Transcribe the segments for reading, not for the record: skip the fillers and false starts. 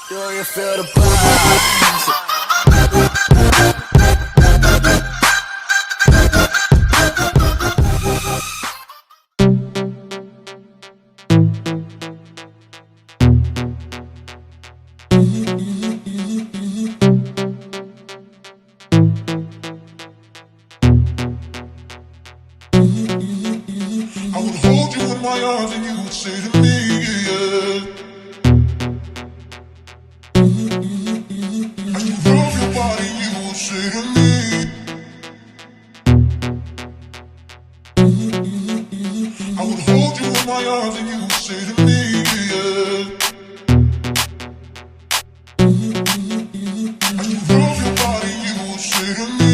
Do you feel the vibes? I would hold you in my arms and you would say to me, yeah. As you rub your body, you would say to me, I would hold you in my arms and you would say to me, yeah. As you rub your body, you would say to me.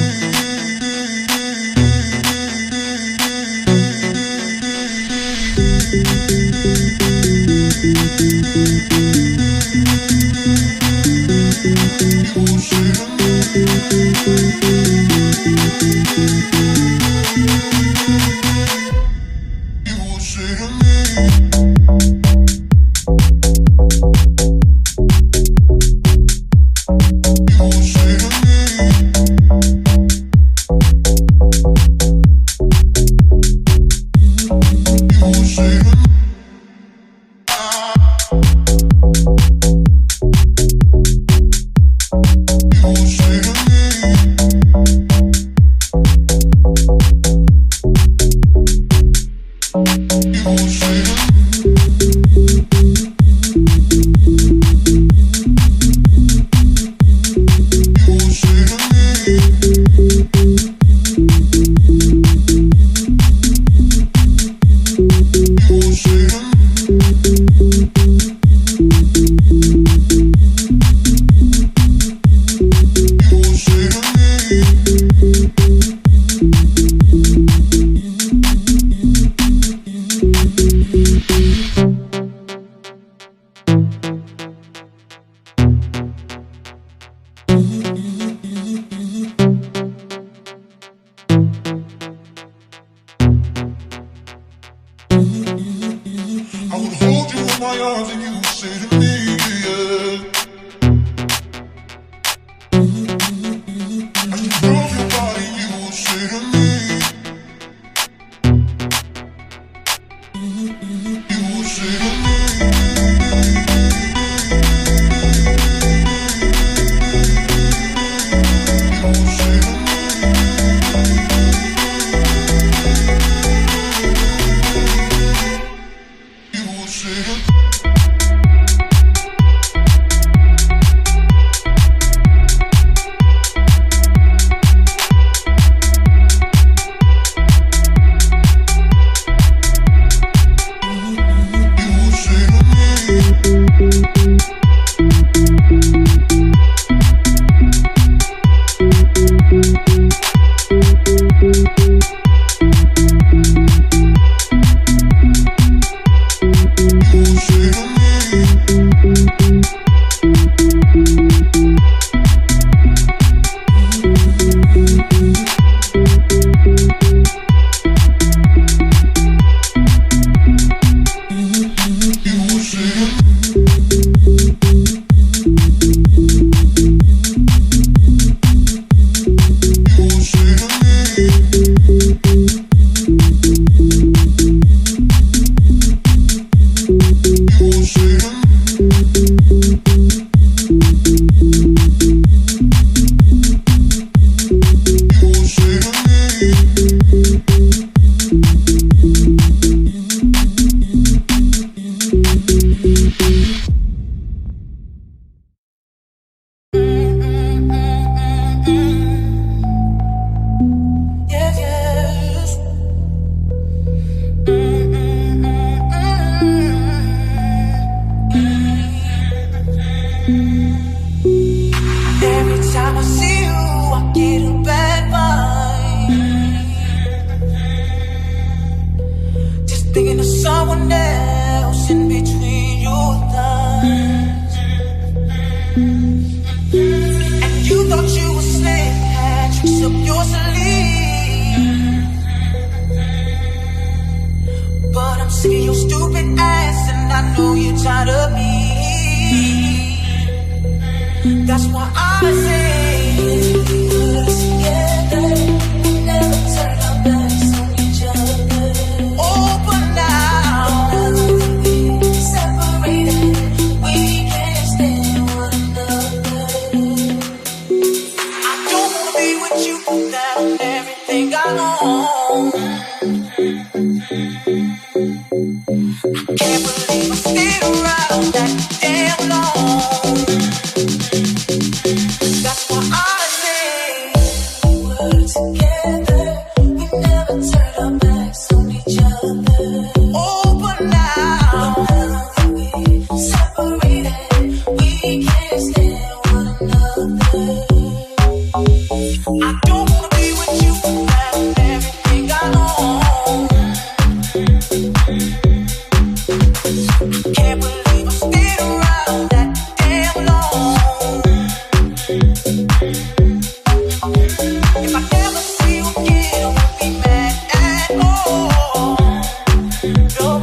I would hold you in my arms and you would say to me, yeah. As you rub your body, you would say to me, you would say to me. You would say to me. You would say to me. That's why I say we were together, we never turned our backs on each other. Oh, but now we separated, we can't stand one another. I don't wanna be with you without everything I own. Can't believe I stayed around that damn long. That's why I say we were together, we never turned our backs on each other. Oh, but now that we separated, we can't stand one another. I don't wanna be with you without everything I own. Can't believe I stayed around that damn long. If I never see you again, I won't be mad at all. No.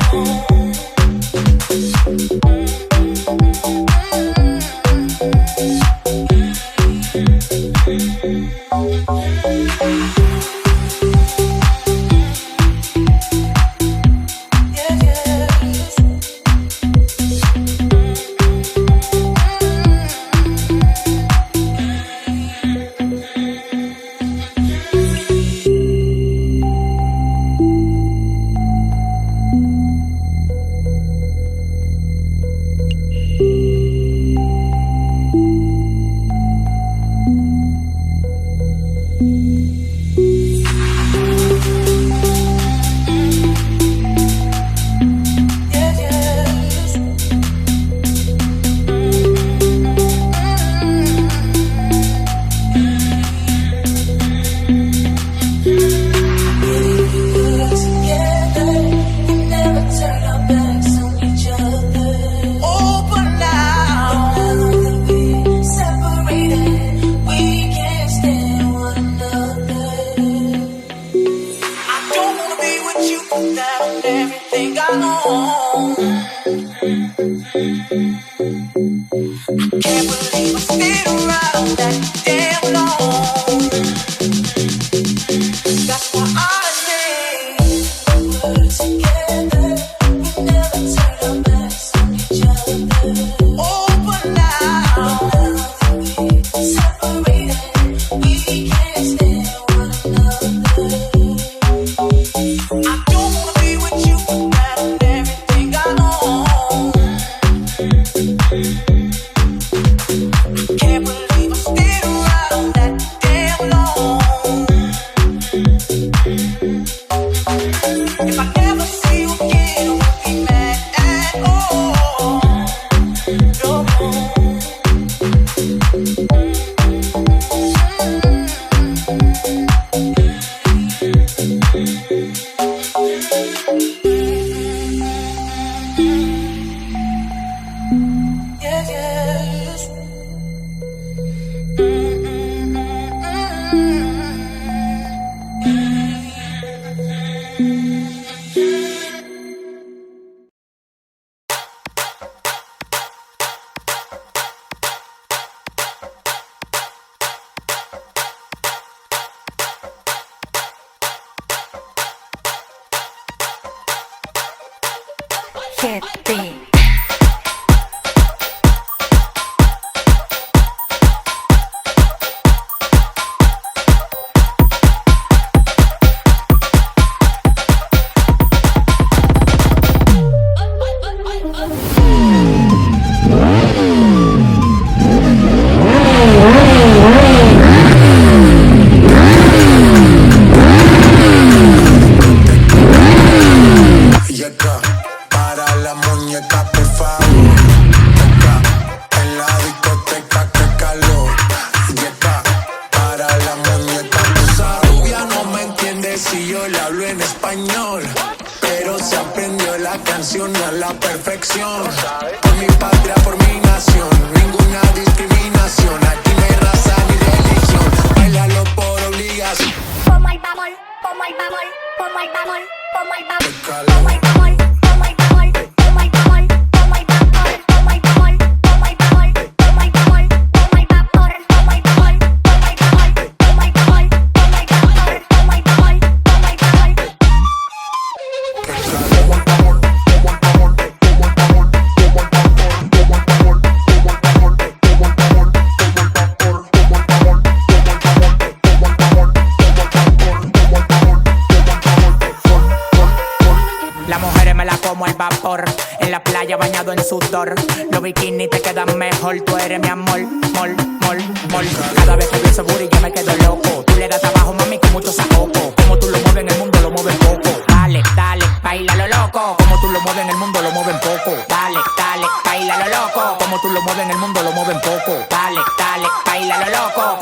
en sudor. Los bikinis te quedan mejor, tú eres mi amor, mol, mol, mol. Cada vez que veo ese booty yo me quedo loco. Tú le das trabajo, mami, con mucho saoco. Como tú lo mueves en el mundo, lo mueves poco. Dale, dale, baila lo loco. Como tú lo mueves en el mundo, lo mueven poco. Dale, dale, baila lo loco. Como tú lo mueves en el mundo, lo mueven poco. Dale, dale, baila lo loco.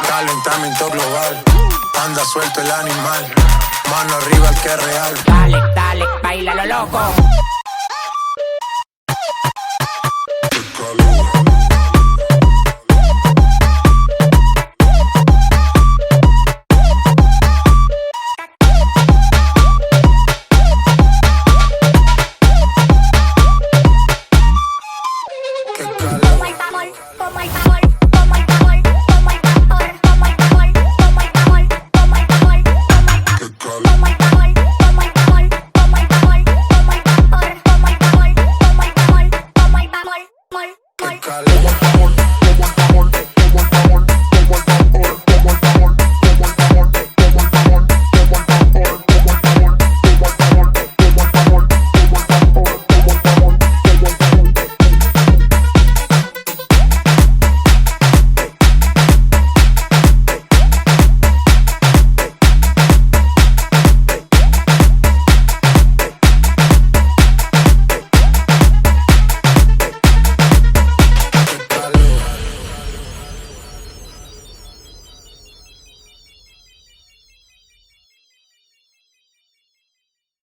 Calentamiento global, anda suelto el animal. Mano arriba el que es real. Dale, dale, baila lo loco. Calor.